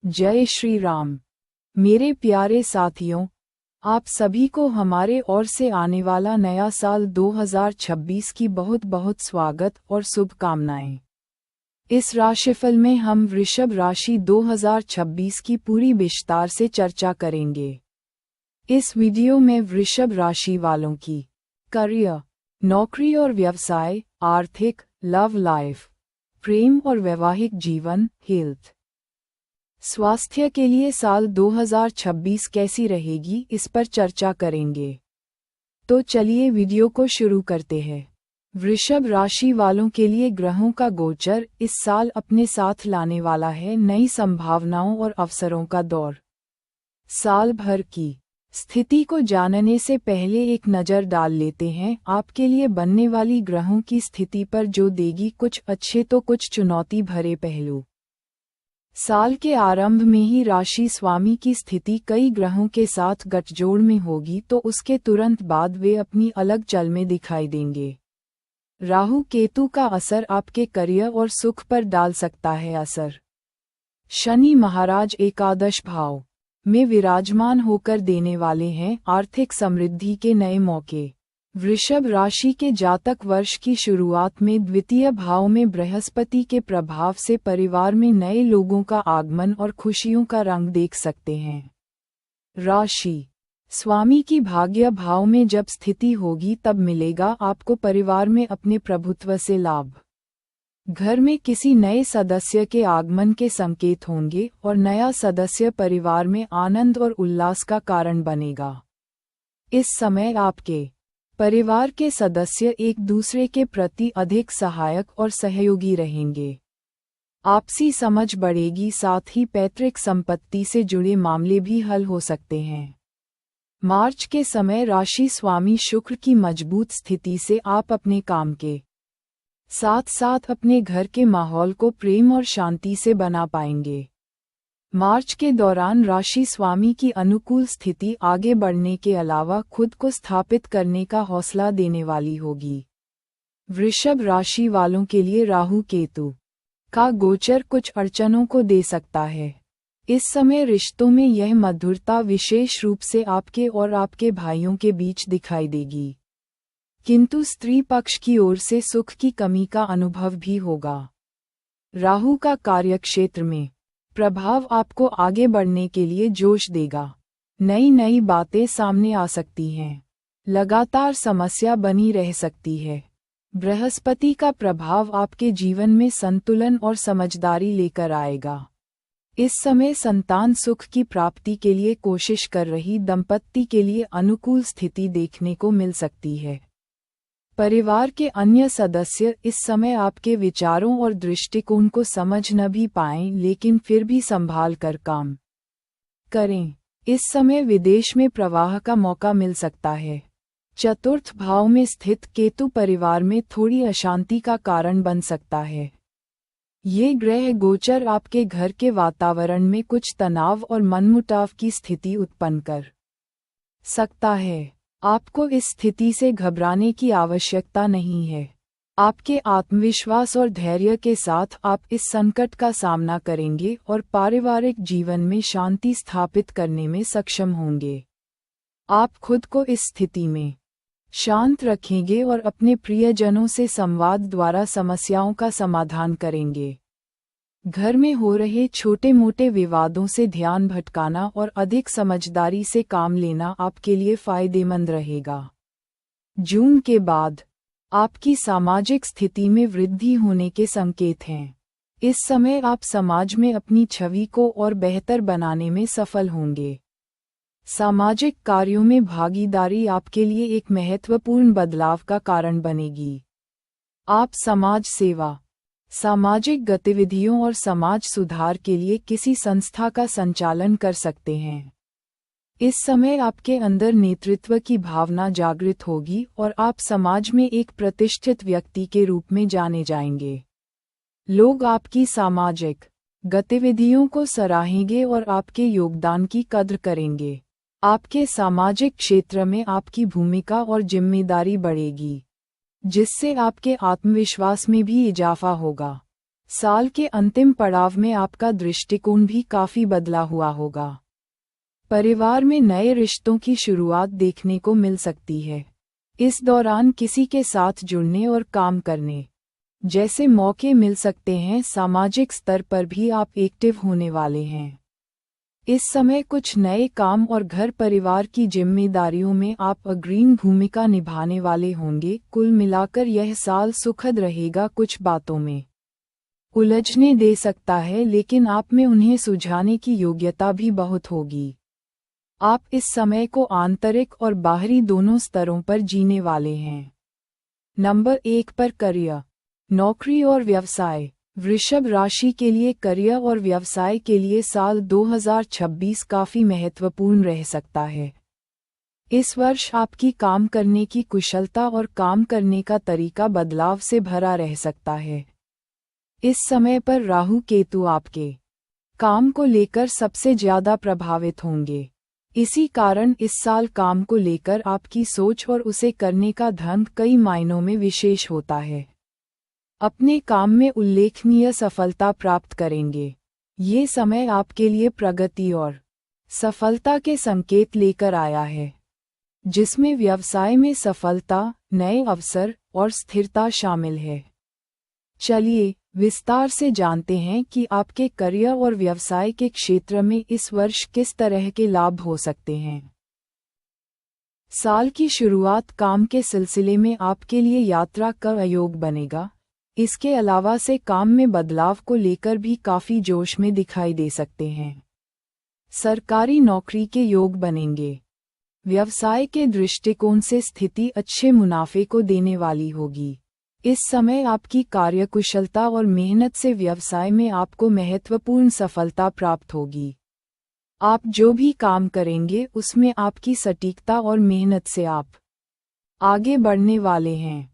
जय श्री राम। मेरे प्यारे साथियों, आप सभी को हमारे ओर से आने वाला नया साल 2026 की बहुत बहुत स्वागत और शुभकामनाएं। इस राशिफल में हम वृषभ राशि 2026 की पूरी विस्तार से चर्चा करेंगे। इस वीडियो में वृषभ राशि वालों की करियर, नौकरी और व्यवसाय, आर्थिक, लव लाइफ, प्रेम और वैवाहिक जीवन, हेल्थ, स्वास्थ्य के लिए साल 2026 कैसी रहेगी इस पर चर्चा करेंगे। तो चलिए वीडियो को शुरू करते हैं। वृषभ राशि वालों के लिए ग्रहों का गोचर इस साल अपने साथ लाने वाला है नई संभावनाओं और अवसरों का दौर। साल भर की स्थिति को जानने से पहले एक नज़र डाल लेते हैं आपके लिए बनने वाली ग्रहों की स्थिति पर, जो देगी कुछ अच्छे तो कुछ चुनौती भरे पहलू। साल के आरंभ में ही राशि स्वामी की स्थिति कई ग्रहों के साथ गठजोड़ में होगी, तो उसके तुरंत बाद वे अपनी अलग चल में दिखाई देंगे। राहु केतु का असर आपके करियर और सुख पर डाल सकता है असर। शनि महाराज एकादश भाव में विराजमान होकर देने वाले हैं आर्थिक समृद्धि के नए मौके। वृषभ राशि के जातक वर्ष की शुरुआत में द्वितीय भाव में बृहस्पति के प्रभाव से परिवार में नए लोगों का आगमन और खुशियों का रंग देख सकते हैं। राशि स्वामी की भाग्य भाव में जब स्थिति होगी तब मिलेगा आपको परिवार में अपने प्रभुत्व से लाभ। घर में किसी नए सदस्य के आगमन के संकेत होंगे और नया सदस्य परिवार में आनंद और उल्लास का कारण बनेगा। इस समय आपके परिवार के सदस्य एक दूसरे के प्रति अधिक सहायक और सहयोगी रहेंगे। आपसी समझ बढ़ेगी, साथ ही पैतृक संपत्ति से जुड़े मामले भी हल हो सकते हैं। मार्च के समय राशि स्वामी शुक्र की मजबूत स्थिति से आप अपने काम के साथ साथ अपने घर के माहौल को प्रेम और शांति से बना पाएंगे। मार्च के दौरान राशि स्वामी की अनुकूल स्थिति आगे बढ़ने के अलावा खुद को स्थापित करने का हौसला देने वाली होगी। वृषभ राशि वालों के लिए राहु केतु का गोचर कुछ अड़चनों को दे सकता है। इस समय रिश्तों में यह मधुरता विशेष रूप से आपके और आपके भाइयों के बीच दिखाई देगी, किंतु स्त्री पक्ष की ओर से सुख की कमी का अनुभव भी होगा। राहु का कार्यक्षेत्र में प्रभाव आपको आगे बढ़ने के लिए जोश देगा। नई नई बातें सामने आ सकती हैं। लगातार समस्या बनी रह सकती है। बृहस्पति का प्रभाव आपके जीवन में संतुलन और समझदारी लेकर आएगा। इस समय संतान सुख की प्राप्ति के लिए कोशिश कर रही दंपत्ति के लिए अनुकूल स्थिति देखने को मिल सकती है। परिवार के अन्य सदस्य इस समय आपके विचारों और दृष्टिकोण को समझ न भी पाएं, लेकिन फिर भी संभाल कर काम करें। इस समय विदेश में प्रवाह का मौका मिल सकता है। चतुर्थ भाव में स्थित केतु परिवार में थोड़ी अशांति का कारण बन सकता है। ये ग्रह गोचर आपके घर के वातावरण में कुछ तनाव और मनमुटाव की स्थिति उत्पन्न कर सकता है। आपको इस स्थिति से घबराने की आवश्यकता नहीं है। आपके आत्मविश्वास और धैर्य के साथ आप इस संकट का सामना करेंगे और पारिवारिक जीवन में शांति स्थापित करने में सक्षम होंगे। आप खुद को इस स्थिति में शांत रखेंगे और अपने प्रियजनों से संवाद द्वारा समस्याओं का समाधान करेंगे। घर में हो रहे छोटे मोटे विवादों से ध्यान भटकाना और अधिक समझदारी से काम लेना आपके लिए फायदेमंद रहेगा। जून के बाद आपकी सामाजिक स्थिति में वृद्धि होने के संकेत हैं। इस समय आप समाज में अपनी छवि को और बेहतर बनाने में सफल होंगे। सामाजिक कार्यों में भागीदारी आपके लिए एक महत्वपूर्ण बदलाव का कारण बनेगी। आप समाज सेवा, सामाजिक गतिविधियों और समाज सुधार के लिए किसी संस्था का संचालन कर सकते हैं। इस समय आपके अंदर नेतृत्व की भावना जागृत होगी और आप समाज में एक प्रतिष्ठित व्यक्ति के रूप में जाने जाएंगे। लोग आपकी सामाजिक गतिविधियों को सराहेंगे और आपके योगदान की कद्र करेंगे। आपके सामाजिक क्षेत्र में आपकी भूमिका और जिम्मेदारी बढ़ेगी, जिससे आपके आत्मविश्वास में भी इजाफा होगा। साल के अंतिम पड़ाव में आपका दृष्टिकोण भी काफी बदला हुआ होगा। परिवार में नए रिश्तों की शुरुआत देखने को मिल सकती है। इस दौरान किसी के साथ जुड़ने और काम करने जैसे मौके मिल सकते हैं। सामाजिक स्तर पर भी आप एक्टिव होने वाले हैं। इस समय कुछ नए काम और घर परिवार की जिम्मेदारियों में आप अग्रणी भूमिका निभाने वाले होंगे। कुल मिलाकर यह साल सुखद रहेगा। कुछ बातों में उलझने दे सकता है, लेकिन आप में उन्हें सुलझाने की योग्यता भी बहुत होगी। आप इस समय को आंतरिक और बाहरी दोनों स्तरों पर जीने वाले हैं। नंबर 1 पर करियर, नौकरी और व्यवसाय। वृषभ राशि के लिए करियर और व्यवसाय के लिए साल 2026 काफी महत्वपूर्ण रह सकता है। इस वर्ष आपकी काम करने की कुशलता और काम करने का तरीका बदलाव से भरा रह सकता है। इस समय पर राहु केतु आपके काम को लेकर सबसे ज्यादा प्रभावित होंगे। इसी कारण इस साल काम को लेकर आपकी सोच और उसे करने का ढंग कई मायनों में विशेष होता है। अपने काम में उल्लेखनीय सफलता प्राप्त करेंगे। ये समय आपके लिए प्रगति और सफलता के संकेत लेकर आया है, जिसमें व्यवसाय में सफलता, नए अवसर और स्थिरता शामिल है। चलिए विस्तार से जानते हैं कि आपके करियर और व्यवसाय के क्षेत्र में इस वर्ष किस तरह के लाभ हो सकते हैं। साल की शुरुआत काम के सिलसिले में आपके लिए यात्रा का योग बनेगा। इसके अलावा से काम में बदलाव को लेकर भी काफी जोश में दिखाई दे सकते हैं। सरकारी नौकरी के योग बनेंगे। व्यवसाय के दृष्टिकोण से स्थिति अच्छे मुनाफे को देने वाली होगी। इस समय आपकी कार्यकुशलता और मेहनत से व्यवसाय में आपको महत्वपूर्ण सफलता प्राप्त होगी। आप जो भी काम करेंगे उसमें आपकी सटीकता और मेहनत से आप आगे बढ़ने वाले हैं।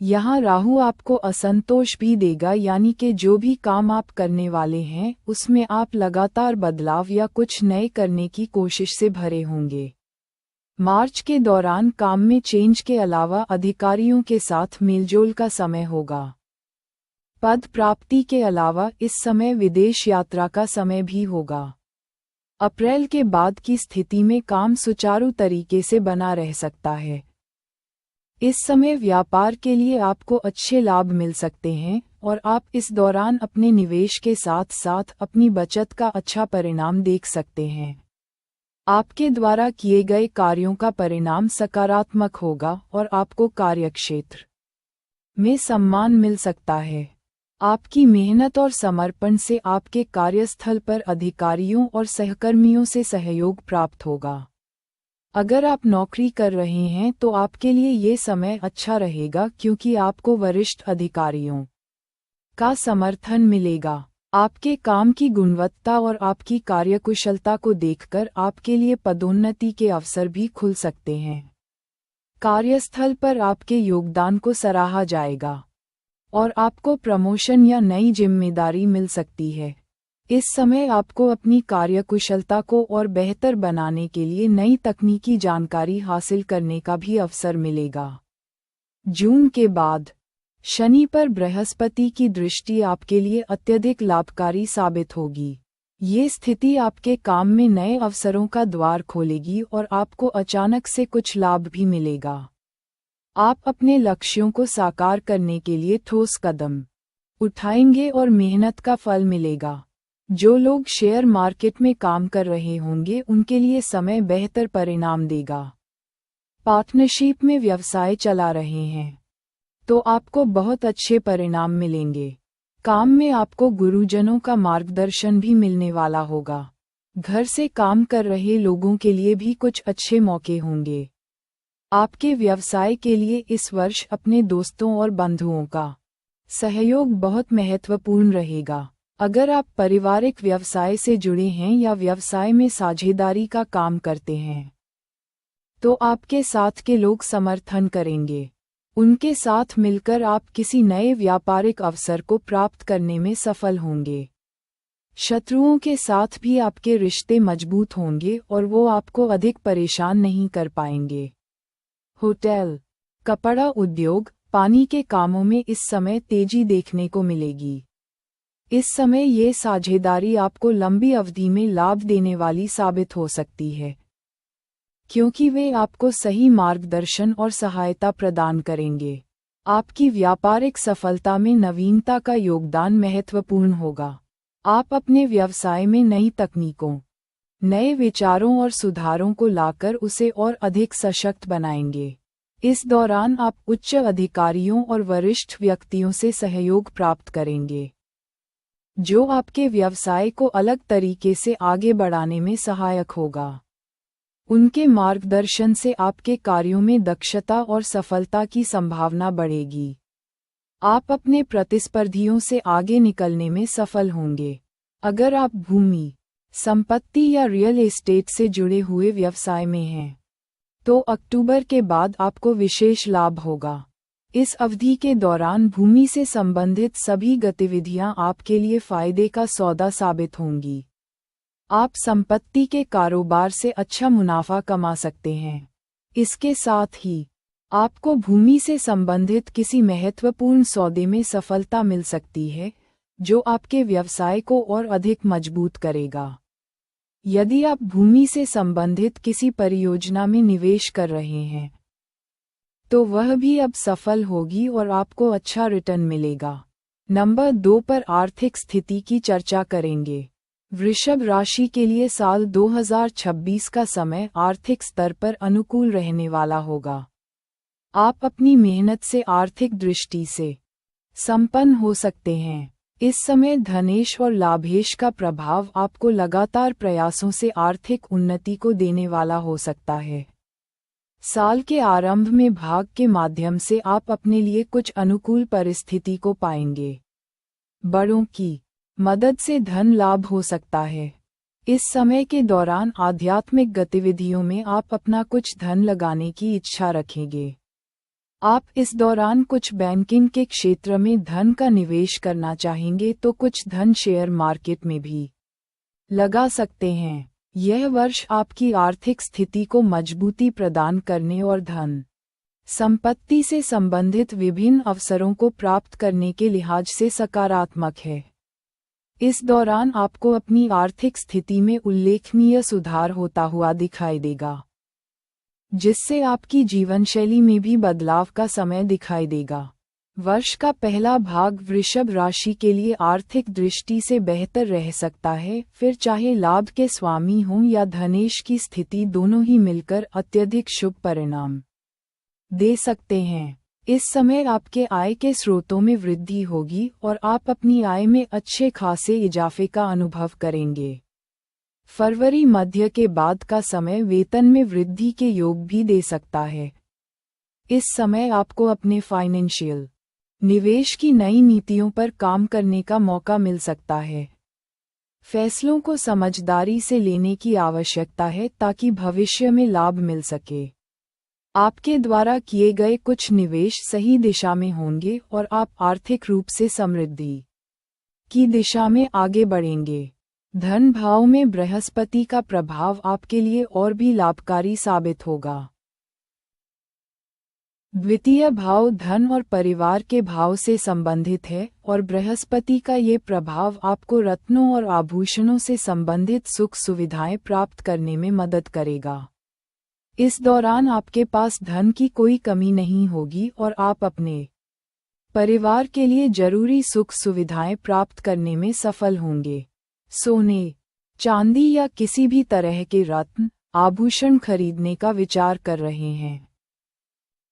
यहाँ राहु आपको असंतोष भी देगा, यानी कि जो भी काम आप करने वाले हैं उसमें आप लगातार बदलाव या कुछ नए करने की कोशिश से भरे होंगे। मार्च के दौरान काम में चेंज के अलावा अधिकारियों के साथ मेलजोल का समय होगा। पद प्राप्ति के अलावा इस समय विदेश यात्रा का समय भी होगा। अप्रैल के बाद की स्थिति में काम सुचारू तरीके से बना रह सकता है। इस समय व्यापार के लिए आपको अच्छे लाभ मिल सकते हैं और आप इस दौरान अपने निवेश के साथ साथ अपनी बचत का अच्छा परिणाम देख सकते हैं। आपके द्वारा किए गए कार्यों का परिणाम सकारात्मक होगा और आपको कार्यक्षेत्र में सम्मान मिल सकता है। आपकी मेहनत और समर्पण से आपके कार्यस्थल पर अधिकारियों और सहकर्मियों से सहयोग प्राप्त होगा। अगर आप नौकरी कर रहे हैं तो आपके लिए ये समय अच्छा रहेगा, क्योंकि आपको वरिष्ठ अधिकारियों का समर्थन मिलेगा। आपके काम की गुणवत्ता और आपकी कार्यकुशलता को देखकर आपके लिए पदोन्नति के अवसर भी खुल सकते हैं। कार्यस्थल पर आपके योगदान को सराहा जाएगा और आपको प्रमोशन या नई जिम्मेदारी मिल सकती है। इस समय आपको अपनी कार्यकुशलता को और बेहतर बनाने के लिए नई तकनीकी जानकारी हासिल करने का भी अवसर मिलेगा। जून के बाद शनि पर बृहस्पति की दृष्टि आपके लिए अत्यधिक लाभकारी साबित होगी। ये स्थिति आपके काम में नए अवसरों का द्वार खोलेगी और आपको अचानक से कुछ लाभ भी मिलेगा। आप अपने लक्ष्यों को साकार करने के लिए ठोस कदम उठाएंगे और मेहनत का फल मिलेगा। जो लोग शेयर मार्केट में काम कर रहे होंगे उनके लिए समय बेहतर परिणाम देगा। पार्टनरशिप में व्यवसाय चला रहे हैं तो आपको बहुत अच्छे परिणाम मिलेंगे। काम में आपको गुरुजनों का मार्गदर्शन भी मिलने वाला होगा। घर से काम कर रहे लोगों के लिए भी कुछ अच्छे मौके होंगे। आपके व्यवसाय के लिए इस वर्ष अपने दोस्तों और बंधुओं का सहयोग बहुत महत्वपूर्ण रहेगा। अगर आप पारिवारिक व्यवसाय से जुड़े हैं या व्यवसाय में साझेदारी का काम करते हैं तो आपके साथ के लोग समर्थन करेंगे। उनके साथ मिलकर आप किसी नए व्यापारिक अवसर को प्राप्त करने में सफल होंगे। शत्रुओं के साथ भी आपके रिश्ते मजबूत होंगे और वो आपको अधिक परेशान नहीं कर पाएंगे। होटल, कपड़ा उद्योग, पानी के कामों में इस समय तेजी देखने को मिलेगी। इस समय ये साझेदारी आपको लंबी अवधि में लाभ देने वाली साबित हो सकती है, क्योंकि वे आपको सही मार्गदर्शन और सहायता प्रदान करेंगे। आपकी व्यापारिक सफलता में नवीनता का योगदान महत्वपूर्ण होगा। आप अपने व्यवसाय में नई तकनीकों, नए विचारों और सुधारों को लाकर उसे और अधिक सशक्त बनाएंगे। इस दौरान आप उच्च अधिकारियों और वरिष्ठ व्यक्तियों से सहयोग प्राप्त करेंगे, जो आपके व्यवसाय को अलग तरीके से आगे बढ़ाने में सहायक होगा। उनके मार्गदर्शन से आपके कार्यों में दक्षता और सफलता की संभावना बढ़ेगी। आप अपने प्रतिस्पर्धियों से आगे निकलने में सफल होंगे। अगर आप भूमि, संपत्ति या रियल एस्टेट से जुड़े हुए व्यवसाय में हैं, तो अक्टूबर के बाद आपको विशेष लाभ होगा। इस अवधि के दौरान भूमि से संबंधित सभी गतिविधियां आपके लिए फायदे का सौदा साबित होंगी। आप संपत्ति के कारोबार से अच्छा मुनाफा कमा सकते हैं। इसके साथ ही आपको भूमि से संबंधित किसी महत्वपूर्ण सौदे में सफलता मिल सकती है, जो आपके व्यवसाय को और अधिक मजबूत करेगा। यदि आप भूमि से संबंधित किसी परियोजना में निवेश कर रहे हैं, तो वह भी अब सफल होगी और आपको अच्छा रिटर्न मिलेगा। नंबर 2 पर आर्थिक स्थिति की चर्चा करेंगे। वृषभ राशि के लिए साल 2026 का समय आर्थिक स्तर पर अनुकूल रहने वाला होगा। आप अपनी मेहनत से आर्थिक दृष्टि से संपन्न हो सकते हैं। इस समय धनेश और लाभेश का प्रभाव आपको लगातार प्रयासों से आर्थिक उन्नति को देने वाला हो सकता है। साल के आरंभ में भाग के माध्यम से आप अपने लिए कुछ अनुकूल परिस्थिति को पाएंगे। बड़ों की मदद से धन लाभ हो सकता है। इस समय के दौरान आध्यात्मिक गतिविधियों में आप अपना कुछ धन लगाने की इच्छा रखेंगे। आप इस दौरान कुछ बैंकिंग के क्षेत्र में धन का निवेश करना चाहेंगे तो कुछ धन शेयर मार्केट में भी लगा सकते हैं। यह वर्ष आपकी आर्थिक स्थिति को मजबूती प्रदान करने और धन संपत्ति से संबंधित विभिन्न अवसरों को प्राप्त करने के लिहाज से सकारात्मक है। इस दौरान आपको अपनी आर्थिक स्थिति में उल्लेखनीय सुधार होता हुआ दिखाई देगा, जिससे आपकी जीवनशैली में भी बदलाव का समय दिखाई देगा। वर्ष का पहला भाग वृषभ राशि के लिए आर्थिक दृष्टि से बेहतर रह सकता है, फिर चाहे लाभ के स्वामी हों या धनेश की स्थिति, दोनों ही मिलकर अत्यधिक शुभ परिणाम दे सकते हैं। इस समय आपके आय के स्रोतों में वृद्धि होगी और आप अपनी आय में अच्छे खासे इजाफे का अनुभव करेंगे। फरवरी मध्य के बाद का समय वेतन में वृद्धि के योग भी दे सकता है। इस समय आपको अपने फाइनेंशियल निवेश की नई नीतियों पर काम करने का मौका मिल सकता है। फैसलों को समझदारी से लेने की आवश्यकता है ताकि भविष्य में लाभ मिल सके। आपके द्वारा किए गए कुछ निवेश सही दिशा में होंगे और आप आर्थिक रूप से समृद्धि की दिशा में आगे बढ़ेंगे। धन भाव में बृहस्पति का प्रभाव आपके लिए और भी लाभकारी साबित होगा। द्वितीय भाव धन और परिवार के भाव से संबंधित है और बृहस्पति का ये प्रभाव आपको रत्नों और आभूषणों से संबंधित सुख सुविधाएं प्राप्त करने में मदद करेगा। इस दौरान आपके पास धन की कोई कमी नहीं होगी और आप अपने परिवार के लिए जरूरी सुख सुविधाएं प्राप्त करने में सफल होंगे। सोने, चांदी या किसी भी तरह के रत्न, आभूषण खरीदने का विचार कर रहे हैं,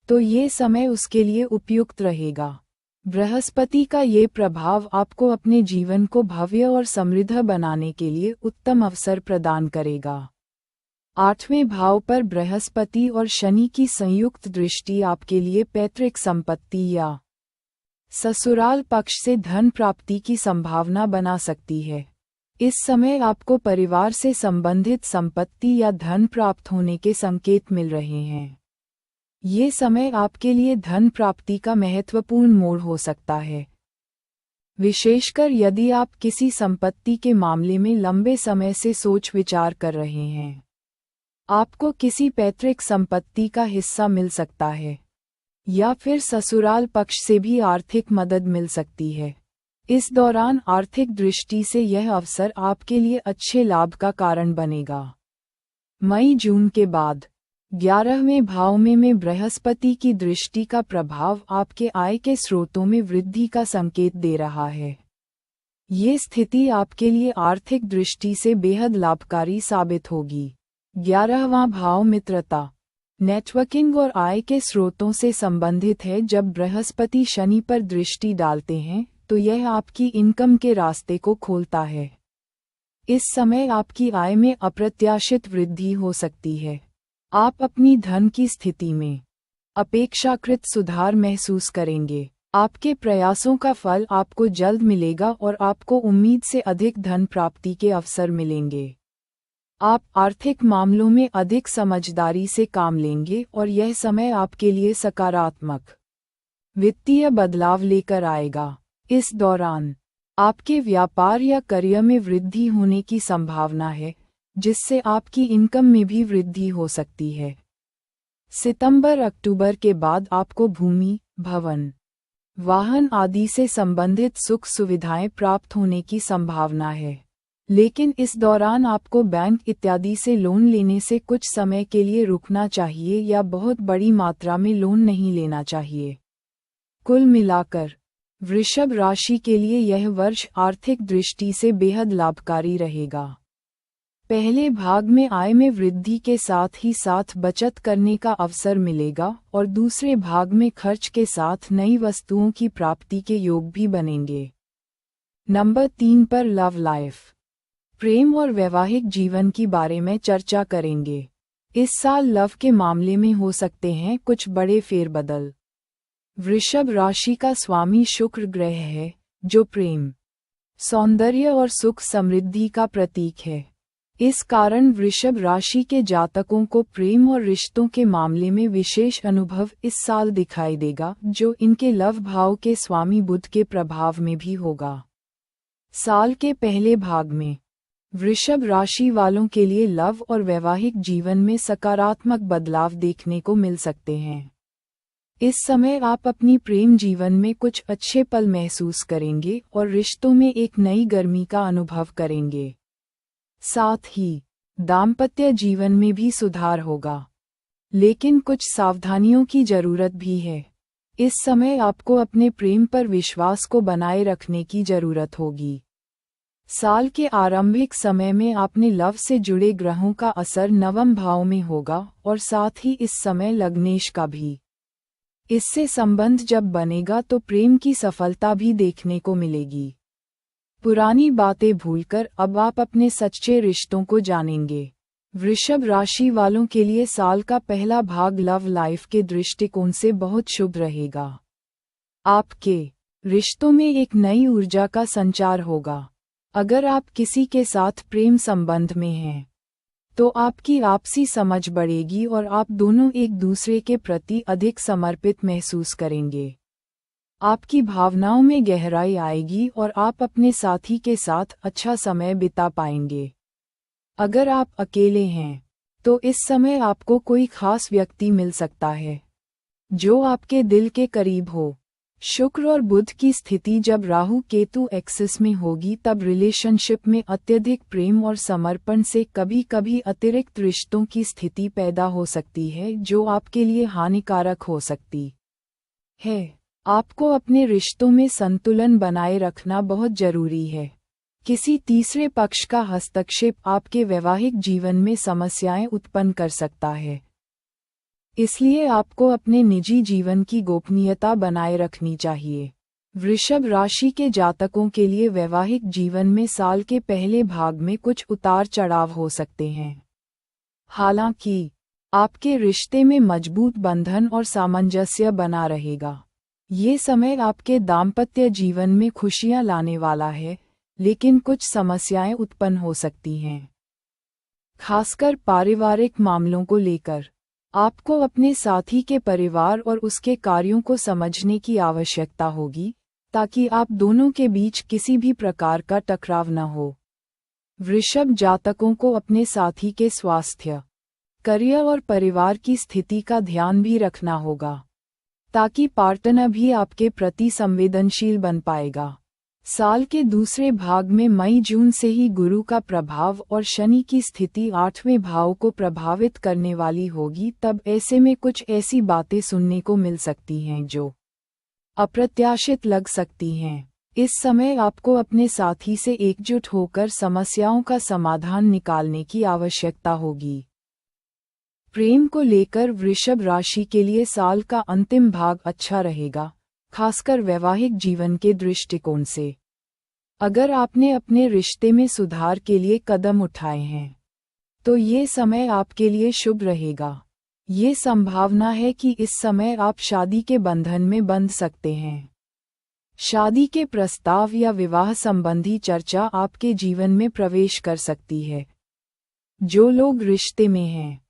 तो ये समय उसके लिए उपयुक्त रहेगा। बृहस्पति का ये प्रभाव आपको अपने जीवन को भव्य और समृद्ध बनाने के लिए उत्तम अवसर प्रदान करेगा। 8वें भाव पर बृहस्पति और शनि की संयुक्त दृष्टि आपके लिए पैतृक संपत्ति या ससुराल पक्ष से धन प्राप्ति की संभावना बना सकती है। इस समय आपको परिवार से संबंधित संपत्ति या धन प्राप्त होने के संकेत मिल रहे हैं। ये समय आपके लिए धन प्राप्ति का महत्वपूर्ण मोड़ हो सकता है, विशेषकर यदि आप किसी संपत्ति के मामले में लंबे समय से सोच विचार कर रहे हैं। आपको किसी पैतृक संपत्ति का हिस्सा मिल सकता है या फिर ससुराल पक्ष से भी आर्थिक मदद मिल सकती है। इस दौरान आर्थिक दृष्टि से यह अवसर आपके लिए अच्छे लाभ का कारण बनेगा। मई जून के बाद 11वें भाव में बृहस्पति की दृष्टि का प्रभाव आपके आय के स्रोतों में वृद्धि का संकेत दे रहा है। ये स्थिति आपके लिए आर्थिक दृष्टि से बेहद लाभकारी साबित होगी। 11वां भाव मित्रता, नेटवर्किंग और आय के स्रोतों से संबंधित है। जब बृहस्पति शनि पर दृष्टि डालते हैं तो यह आपकी इनकम के रास्ते को खोलता है। इस समय आपकी आय में अप्रत्याशित वृद्धि हो सकती है। आप अपनी धन की स्थिति में अपेक्षाकृत सुधार महसूस करेंगे। आपके प्रयासों का फल आपको जल्द मिलेगा और आपको उम्मीद से अधिक धन प्राप्ति के अवसर मिलेंगे। आप आर्थिक मामलों में अधिक समझदारी से काम लेंगे और यह समय आपके लिए सकारात्मक वित्तीय बदलाव लेकर आएगा। इस दौरान आपके व्यापार या करियर में वृद्धि होने की संभावना है, जिससे आपकी इनकम में भी वृद्धि हो सकती है। सितंबर-अक्टूबर के बाद आपको भूमि, भवन, वाहन आदि से संबंधित सुख सुविधाएं प्राप्त होने की संभावना है, लेकिन इस दौरान आपको बैंक इत्यादि से लोन लेने से कुछ समय के लिए रुकना चाहिए या बहुत बड़ी मात्रा में लोन नहीं लेना चाहिए। कुल मिलाकर वृषभ राशि के लिए यह वर्ष आर्थिक दृष्टि से बेहद लाभकारी रहेगा। पहले भाग में आय में वृद्धि के साथ ही साथ बचत करने का अवसर मिलेगा और दूसरे भाग में खर्च के साथ नई वस्तुओं की प्राप्ति के योग भी बनेंगे। नंबर 3 पर लव लाइफ, प्रेम और वैवाहिक जीवन की बारे में चर्चा करेंगे। इस साल लव के मामले में हो सकते हैं कुछ बड़े फेरबदल। वृषभ राशि का स्वामी शुक्र ग्रह है, जो प्रेम, सौंदर्य और सुख समृद्धि का प्रतीक है। इस कारण वृषभ राशि के जातकों को प्रेम और रिश्तों के मामले में विशेष अनुभव इस साल दिखाई देगा, जो इनके लव भाव के स्वामी बुध के प्रभाव में भी होगा। साल के पहले भाग में वृषभ राशि वालों के लिए लव और वैवाहिक जीवन में सकारात्मक बदलाव देखने को मिल सकते हैं। इस समय आप अपनी प्रेम जीवन में कुछ अच्छे पल महसूस करेंगे और रिश्तों में एक नई गर्मी का अनुभव करेंगे। साथ ही दाम्पत्य जीवन में भी सुधार होगा, लेकिन कुछ सावधानियों की जरूरत भी है। इस समय आपको अपने प्रेम पर विश्वास को बनाए रखने की जरूरत होगी। साल के आरंभिक समय में आपने लव से जुड़े ग्रहों का असर नवम भाव में होगा और साथ ही इस समय लग्नेश का भी। इससे संबंध जब बनेगा तो प्रेम की सफलता भी देखने को मिलेगी। पुरानी बातें भूलकर अब आप अपने सच्चे रिश्तों को जानेंगे। वृषभ राशि वालों के लिए साल का पहला भाग लव लाइफ के दृष्टिकोण से बहुत शुभ रहेगा। आपके रिश्तों में एक नई ऊर्जा का संचार होगा। अगर आप किसी के साथ प्रेम संबंध में हैं, तो आपकी आपसी समझ बढ़ेगी और आप दोनों एक दूसरे के प्रति अधिक समर्पित महसूस करेंगे। आपकी भावनाओं में गहराई आएगी और आप अपने साथी के साथ अच्छा समय बिता पाएंगे। अगर आप अकेले हैं, तो इस समय आपको कोई खास व्यक्ति मिल सकता है, जो आपके दिल के करीब हो। शुक्र और बुध की स्थिति जब राहु केतु एक्सिस में होगी, तब रिलेशनशिप में अत्यधिक प्रेम और समर्पण से कभी कभी अतिरिक्त रिश्तों की स्थिति पैदा हो सकती है, जो आपके लिए हानिकारक हो सकती है। आपको अपने रिश्तों में संतुलन बनाए रखना बहुत जरूरी है। किसी तीसरे पक्ष का हस्तक्षेप आपके वैवाहिक जीवन में समस्याएं उत्पन्न कर सकता है, इसलिए आपको अपने निजी जीवन की गोपनीयता बनाए रखनी चाहिए। वृषभ राशि के जातकों के लिए वैवाहिक जीवन में साल के पहले भाग में कुछ उतार चढ़ाव हो सकते हैं। हालांकि आपके रिश्ते में मजबूत बंधन और सामंजस्य बना रहेगा। ये समय आपके दाम्पत्य जीवन में खुशियां लाने वाला है, लेकिन कुछ समस्याएं उत्पन्न हो सकती हैं, खासकर पारिवारिक मामलों को लेकर। आपको अपने साथी के परिवार और उसके कार्यों को समझने की आवश्यकता होगी, ताकि आप दोनों के बीच किसी भी प्रकार का टकराव न हो। वृषभ जातकों को अपने साथी के स्वास्थ्य, करियर और परिवार की स्थिति का ध्यान भी रखना होगा, ताकि पार्टनर भी आपके प्रति संवेदनशील बन पाएगा। साल के दूसरे भाग में मई जून से ही गुरु का प्रभाव और शनि की स्थिति 8वें भाव को प्रभावित करने वाली होगी। तब ऐसे में कुछ ऐसी बातें सुनने को मिल सकती हैं जो अप्रत्याशित लग सकती हैं। इस समय आपको अपने साथी से एकजुट होकर समस्याओं का समाधान निकालने की आवश्यकता होगी। प्रेम को लेकर वृषभ राशि के लिए साल का अंतिम भाग अच्छा रहेगा, खासकर वैवाहिक जीवन के दृष्टिकोण से। अगर आपने अपने रिश्ते में सुधार के लिए कदम उठाए हैं, तो ये समय आपके लिए शुभ रहेगा। ये संभावना है कि इस समय आप शादी के बंधन में बंध सकते हैं। शादी के प्रस्ताव या विवाह संबंधी चर्चा आपके जीवन में प्रवेश कर सकती है। जो लोग रिश्ते में हैं,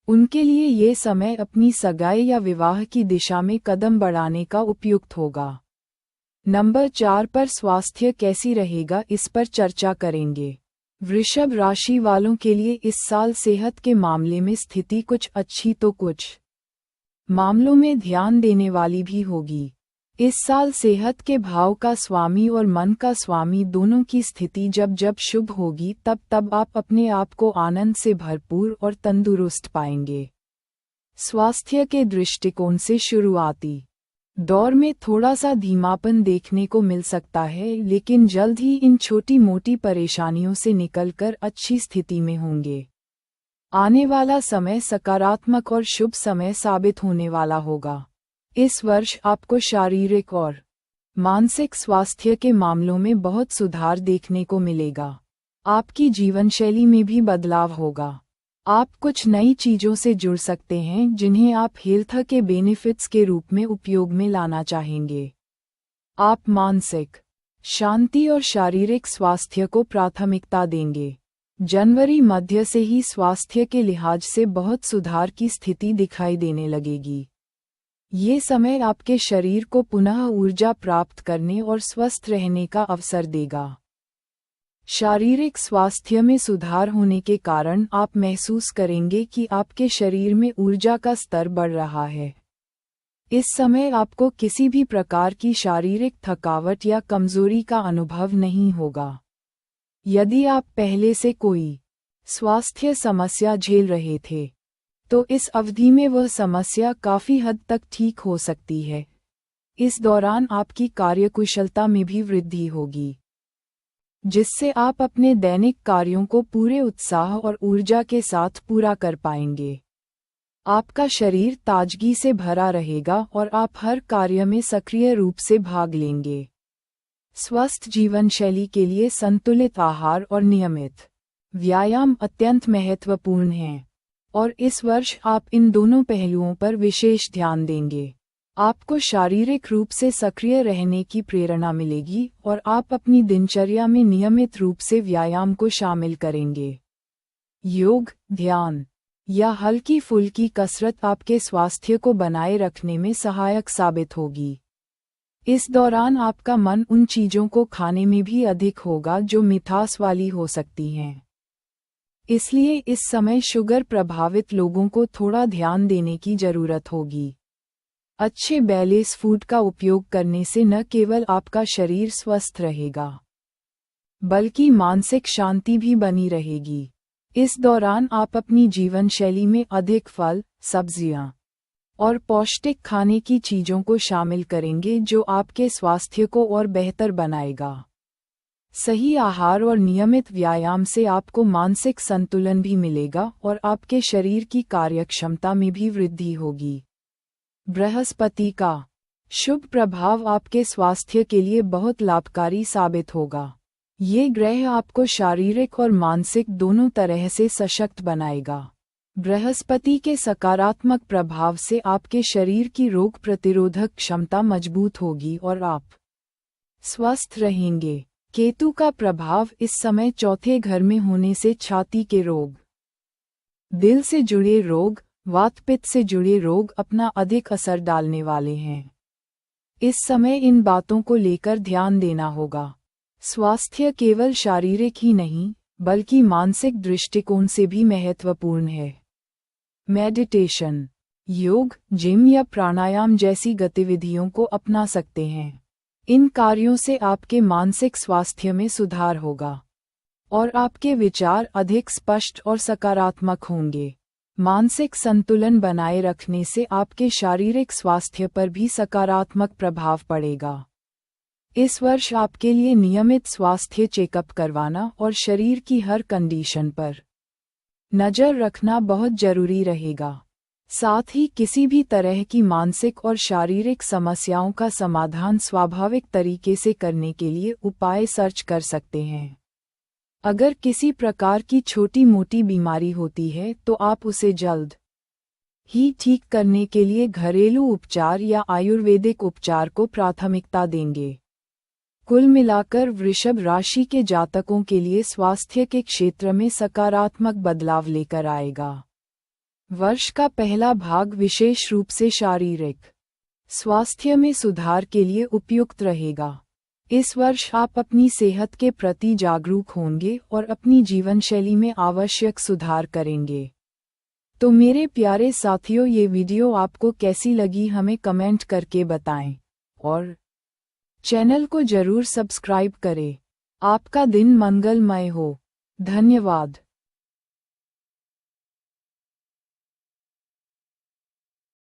उनके लिए ये समय अपनी सगाई या विवाह की दिशा में कदम बढ़ाने का उपयुक्त होगा। नंबर 4 पर स्वास्थ्य कैसी रहेगा, इस पर चर्चा करेंगे। वृषभ राशि वालों के लिए इस साल सेहत के मामले में स्थिति कुछ अच्छी तो कुछ मामलों में ध्यान देने वाली भी होगी। इस साल सेहत के भाव का स्वामी और मन का स्वामी दोनों की स्थिति जब जब शुभ होगी, तब आप अपने आप को आनंद से भरपूर और तंदुरुस्त पाएंगे। स्वास्थ्य के दृष्टिकोण से शुरुआती दौर में थोड़ा सा धीमापन देखने को मिल सकता है, लेकिन जल्द ही इन छोटी मोटी परेशानियों से निकलकर अच्छी स्थिति में होंगे। आने वाला समय सकारात्मक और शुभ समय साबित होने वाला होगा। इस वर्ष आपको शारीरिक और मानसिक स्वास्थ्य के मामलों में बहुत सुधार देखने को मिलेगा। आपकी जीवनशैली में भी बदलाव होगा। आप कुछ नई चीजों से जुड़ सकते हैं जिन्हें आप हेल्थ के बेनिफिट्स के रूप में उपयोग में लाना चाहेंगे। आप मानसिक शांति और शारीरिक स्वास्थ्य को प्राथमिकता देंगे। जनवरी मध्य से ही स्वास्थ्य के लिहाज से बहुत सुधार की स्थिति दिखाई देने लगेगी। ये समय आपके शरीर को पुनः ऊर्जा प्राप्त करने और स्वस्थ रहने का अवसर देगा। शारीरिक स्वास्थ्य में सुधार होने के कारण आप महसूस करेंगे कि आपके शरीर में ऊर्जा का स्तर बढ़ रहा है। इस समय आपको किसी भी प्रकार की शारीरिक थकावट या कमजोरी का अनुभव नहीं होगा। यदि आप पहले से कोई स्वास्थ्य समस्या झेल रहे थे, तो इस अवधि में वह समस्या काफी हद तक ठीक हो सकती है। इस दौरान आपकी कार्यकुशलता में भी वृद्धि होगी, जिससे आप अपने दैनिक कार्यों को पूरे उत्साह और ऊर्जा के साथ पूरा कर पाएंगे। आपका शरीर ताजगी से भरा रहेगा और आप हर कार्य में सक्रिय रूप से भाग लेंगे। स्वस्थ जीवन शैली के लिए संतुलित आहार और नियमित व्यायाम अत्यंत महत्वपूर्ण हैं, और इस वर्ष आप इन दोनों पहलुओं पर विशेष ध्यान देंगे। आपको शारीरिक रूप से सक्रिय रहने की प्रेरणा मिलेगी और आप अपनी दिनचर्या में नियमित रूप से व्यायाम को शामिल करेंगे। योग, ध्यान या हल्की फुल्की कसरत आपके स्वास्थ्य को बनाए रखने में सहायक साबित होगी। इस दौरान आपका मन उन चीजों को खाने में भी अधिक होगा जो मिठास वाली हो सकती हैं। इसलिए इस समय शुगर प्रभावित लोगों को थोड़ा ध्यान देने की जरूरत होगी। अच्छे बैलेंस फूड का उपयोग करने से न केवल आपका शरीर स्वस्थ रहेगा, बल्कि मानसिक शांति भी बनी रहेगी। इस दौरान आप अपनी जीवन शैली में अधिक फल, सब्जियां और पौष्टिक खाने की चीजों को शामिल करेंगे, जो आपके स्वास्थ्य को और बेहतर बनाएगा। सही आहार और नियमित व्यायाम से आपको मानसिक संतुलन भी मिलेगा और आपके शरीर की कार्यक्षमता में भी वृद्धि होगी। बृहस्पति का शुभ प्रभाव आपके स्वास्थ्य के लिए बहुत लाभकारी साबित होगा। ये ग्रह आपको शारीरिक और मानसिक दोनों तरह से सशक्त बनाएगा। बृहस्पति के सकारात्मक प्रभाव से आपके शरीर की रोग प्रतिरोधक क्षमता मजबूत होगी और आप स्वस्थ रहेंगे। केतु का प्रभाव इस समय चौथे घर में होने से छाती के रोग, दिल से जुड़े रोग, वात पित्त से जुड़े रोग अपना अधिक असर डालने वाले हैं। इस समय इन बातों को लेकर ध्यान देना होगा। स्वास्थ्य केवल शारीरिक ही नहीं, बल्कि मानसिक दृष्टिकोण से भी महत्वपूर्ण है। मेडिटेशन, योग, जिम या प्राणायाम जैसी गतिविधियों को अपना सकते हैं। इन कार्यों से आपके मानसिक स्वास्थ्य में सुधार होगा और आपके विचार अधिक स्पष्ट और सकारात्मक होंगे। मानसिक संतुलन बनाए रखने से आपके शारीरिक स्वास्थ्य पर भी सकारात्मक प्रभाव पड़ेगा। इस वर्ष आपके लिए नियमित स्वास्थ्य चेकअप करवाना और शरीर की हर कंडीशन पर नज़र रखना बहुत जरूरी रहेगा। साथ ही किसी भी तरह की मानसिक और शारीरिक समस्याओं का समाधान स्वाभाविक तरीके से करने के लिए उपाय सर्च कर सकते हैं। अगर किसी प्रकार की छोटी मोटी बीमारी होती है तो आप उसे जल्द ही ठीक करने के लिए घरेलू उपचार या आयुर्वेदिक उपचार को प्राथमिकता देंगे। कुल मिलाकर वृषभ राशि के जातकों के लिए स्वास्थ्य के क्षेत्र में सकारात्मक बदलाव लेकर आएगा। वर्ष का पहला भाग विशेष रूप से शारीरिक स्वास्थ्य में सुधार के लिए उपयुक्त रहेगा। इस वर्ष आप अपनी सेहत के प्रति जागरूक होंगे और अपनी जीवनशैली में आवश्यक सुधार करेंगे। तो मेरे प्यारे साथियों, ये वीडियो आपको कैसी लगी हमें कमेंट करके बताएं और चैनल को जरूर सब्सक्राइब करें। आपका दिन मंगलमय हो। धन्यवाद।